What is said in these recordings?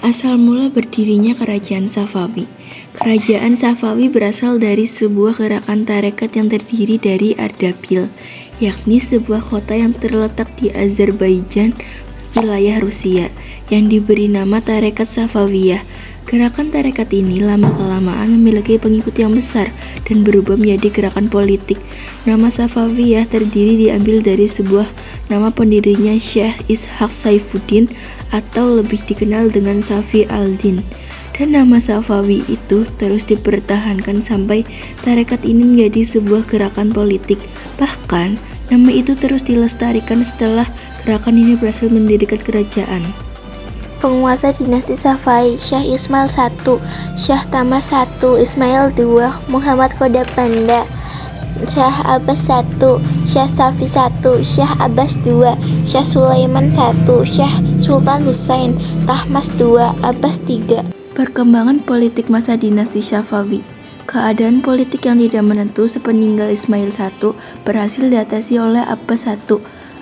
Asal mula berdirinya Kerajaan Safawi. Kerajaan Safawi berasal dari sebuah gerakan tarekat yang terdiri dari Ardabil, yakni sebuah kota yang terletak di Azerbaijan, wilayah Rusia, yang diberi nama Tarekat Safawiyah. Gerakan tarekat ini lama-kelamaan memiliki pengikut yang besar dan berubah menjadi gerakan politik. Nama Safawiyah terdiri diambil dari sebuah nama pendirinya Syekh Ishaq Saifuddin atau lebih dikenal dengan Safi al-Din. Dan nama Safawi itu terus dipertahankan sampai tarekat ini menjadi sebuah gerakan politik. Bahkan, nama itu terus dilestarikan setelah gerakan ini berhasil mendirikan kerajaan. Penguasa dinasti Safawi: Syekh Ismail I, Syekh Tamas I, Ismail II, Muhammad Qadha Banda, Syekh Abbas I, Syekh Safi I, Syekh Abbas II, Syekh Sulaiman I, Syekh Sultan Husain, Tahmas II, Abbas III. Perkembangan politik masa dinasti Safawi. Keadaan politik yang tidak menentu sepeninggal Ismail I berhasil diatasi oleh Abbas I.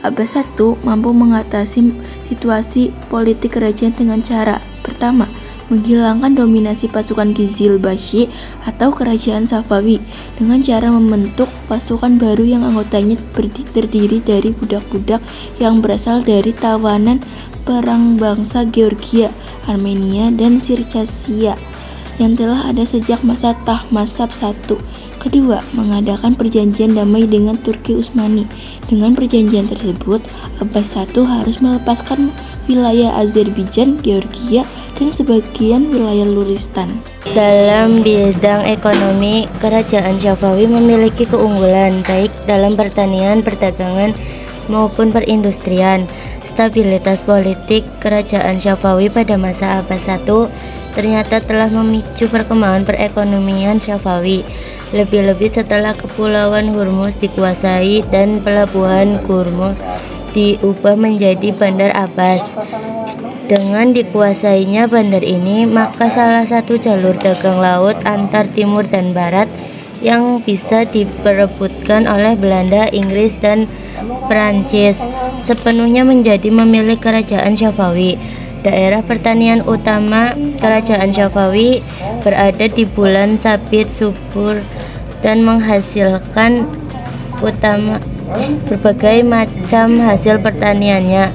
Abbas I mampu mengatasi situasi politik kerajaan dengan cara pertama, menghilangkan dominasi pasukan Qizilbashi atau kerajaan Safawi dengan cara membentuk pasukan baru yang anggotanya terdiri dari budak-budak yang berasal dari tawanan perang bangsa Georgia, Armenia, dan Sircasia yang telah ada sejak masa Tahmasab I. Kedua, mengadakan perjanjian damai dengan Turki Utsmani. Dengan perjanjian tersebut, Abbas I harus melepaskan wilayah Azerbaijan, Georgia, dan sebagian wilayah Luristan. Dalam bidang ekonomi, kerajaan Safawi memiliki keunggulan baik dalam pertanian, perdagangan, maupun perindustrian. Stabilitas politik kerajaan Safawi pada masa Abbas I ternyata telah memicu perkembangan perekonomian Safawi, lebih-lebih setelah Kepulauan Hormuz dikuasai dan pelabuhan Hormuz diubah menjadi Bandar Abbas. Dengan dikuasainya bandar ini, maka salah satu jalur dagang laut antar timur dan barat yang bisa diperebutkan oleh Belanda, Inggris, dan Perancis sepenuhnya menjadi milik kerajaan Safawi. Daerah pertanian utama kerajaan Safawi berada di bulan Sabit subur dan menghasilkan berbagai macam hasil pertaniannya.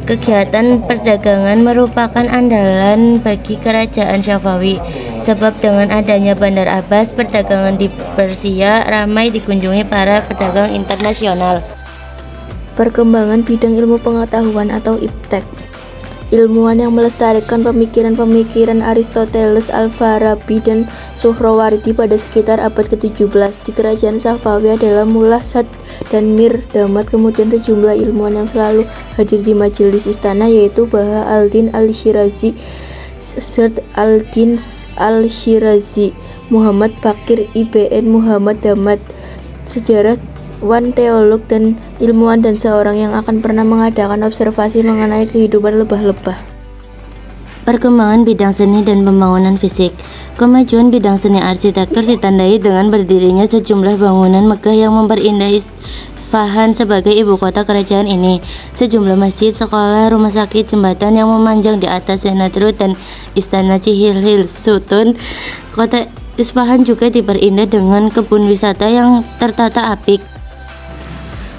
Kegiatan perdagangan merupakan andalan bagi kerajaan Safawi, sebab dengan adanya Bandar Abbas, perdagangan di Persia ramai dikunjungi para pedagang internasional. Perkembangan bidang ilmu pengetahuan atau iptek. Ilmuwan yang melestarikan pemikiran-pemikiran Aristoteles, Al-Farabi, dan Suhrawardi pada sekitar abad ke-17 di kerajaan Safawi adalah Mullah Sad dan Mir Damad. Kemudian sejumlah ilmuwan yang selalu hadir di majelis istana yaitu Baha al-Din al-Shirazi, Sert al-Din al-Shirazi, Muhammad Baqir Ibn Muhammad Damad, sejarawan, teolog, dan ilmuwan, dan seorang yang akan pernah mengadakan observasi mengenai kehidupan lebah-lebah. Perkembangan bidang seni dan pembangunan fisik. Kemajuan bidang seni arsitektur ditandai dengan berdirinya sejumlah bangunan megah yang memperindah Isfahan sebagai ibu kota kerajaan ini. Sejumlah masjid, sekolah, rumah sakit, jembatan yang memanjang di atas Senat Road, dan istana Cihil Sutun. Kota Isfahan juga diperindah dengan kebun wisata yang tertata apik.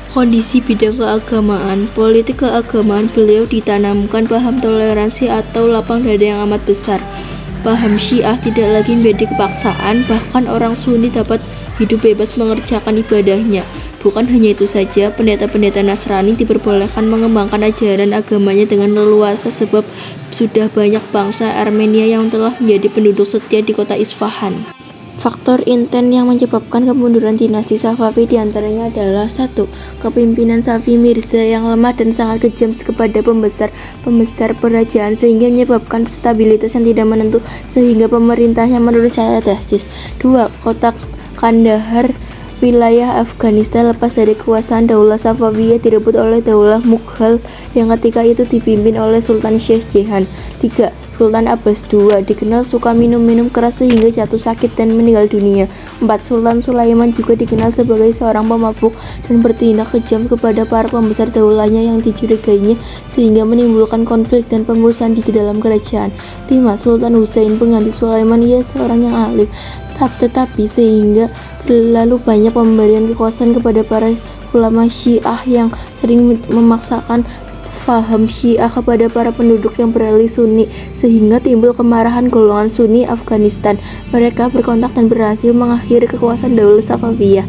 Kondisi bidang keagamaan. Politik keagamaan beliau ditanamkan paham toleransi atau lapang dada yang amat besar. Paham Syiah tidak lagi menjadi kepaksaan, bahkan orang Sunni dapat hidup bebas mengerjakan ibadahnya. Bukan hanya itu saja, pendeta-pendeta Nasrani diperbolehkan mengembangkan ajaran agamanya dengan leluasa, sebab sudah banyak bangsa Armenia yang telah menjadi penduduk setia di kota Isfahan. Faktor inten yang menyebabkan kemunduran dinasti Safawi diantaranya adalah 1. Kepemimpinan Safi Mirza yang lemah dan sangat kejam kepada pembesar kerajaan sehingga menyebabkan stabilitas yang tidak menentu sehingga pemerintahnya menurun secara drastis. 2. Kota Kandahar, wilayah Afghanistan, lepas dari kekuasaan Daulah Safawiyah direbut oleh Daulah Mughal yang ketika itu dipimpin oleh Sultan Syekh Jahan. 3. Sultan Abbas II dikenal suka minum-minum keras sehingga jatuh sakit dan meninggal dunia. 4. Sultan Sulaiman juga dikenal sebagai seorang pemabuk dan bertindak kejam kepada para pembesar daulahnya yang dicurigainya sehingga menimbulkan konflik dan pemurusan di dalam kerajaan. 5. Sultan Husain pengganti Sulaiman, ia seorang yang alim tetapi sehingga terlalu banyak pemberian kekuasaan kepada para ulama Syiah yang sering memaksakan faham Syiah kepada para penduduk yang beralih Sunni sehingga timbul kemarahan golongan Sunni Afghanistan. Mereka berkontak dan berhasil mengakhiri kekuasaan Daulah Safawiyah.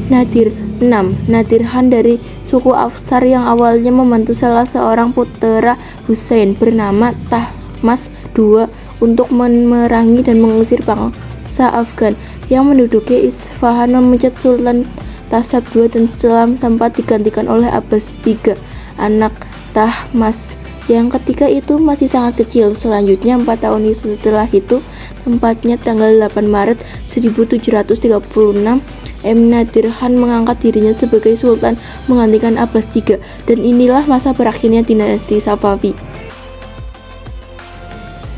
Nadir 6. Nadir Khan dari suku Afsar yang awalnya membantu salah seorang putera Husain bernama Tahmasp II untuk memerangi dan mengusir bangsa Afgan yang menduduki Isfahan, memecat Sultan Tahmasp II dan sempat digantikan oleh Abbas III, anak Tahmasp yang ketika itu masih sangat kecil. Selanjutnya 4 tahun setelah itu, tepatnya tanggal 8 Maret 1736, Nadir Khan mengangkat dirinya sebagai sultan menggantikan Abbas III, dan inilah masa berakhirnya dinasti Safawi.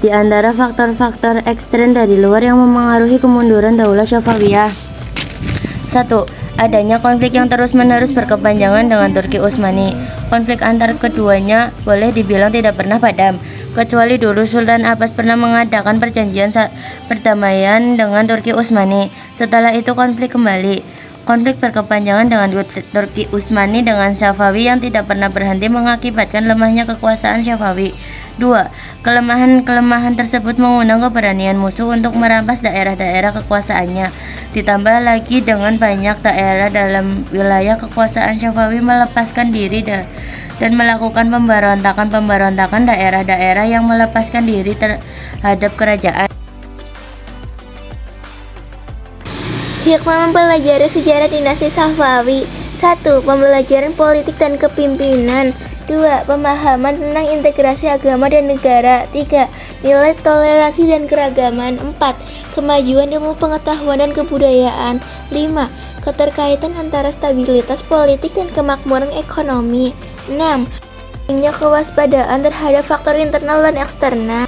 Di antara faktor-faktor ekstern dari luar yang memengaruhi kemunduran Daulah Safawiyah: 1. Adanya konflik yang terus-menerus berkepanjangan dengan Turki Utsmani. Konflik antar keduanya boleh dibilang tidak pernah padam, kecuali dulu Sultan Abbas pernah mengadakan perjanjian perdamaian dengan Turki Utsmani. Setelah itu konflik kembali. Konflik berkepanjangan dengan Turki Utsmani dengan Safawi yang tidak pernah berhenti mengakibatkan lemahnya kekuasaan Safawi. 2. Kelemahan-kelemahan tersebut mengundang keberanian musuh untuk merampas daerah-daerah kekuasaannya. Ditambah lagi dengan banyak daerah dalam wilayah kekuasaan Safawi melepaskan diri dan melakukan pemberontakan daerah-daerah yang melepaskan diri terhadap kerajaan. Hikmah mempelajari sejarah dinasti Safawi. 1. Pembelajaran politik dan kepemimpinan. 2. Pemahaman tentang integrasi agama dan negara. 3. Nilai toleransi dan keragaman. 4. Kemajuan ilmu pengetahuan dan kebudayaan. 5. Keterkaitan antara stabilitas politik dan kemakmuran ekonomi. 6. Pentingnya kewaspadaan terhadap faktor internal dan eksternal.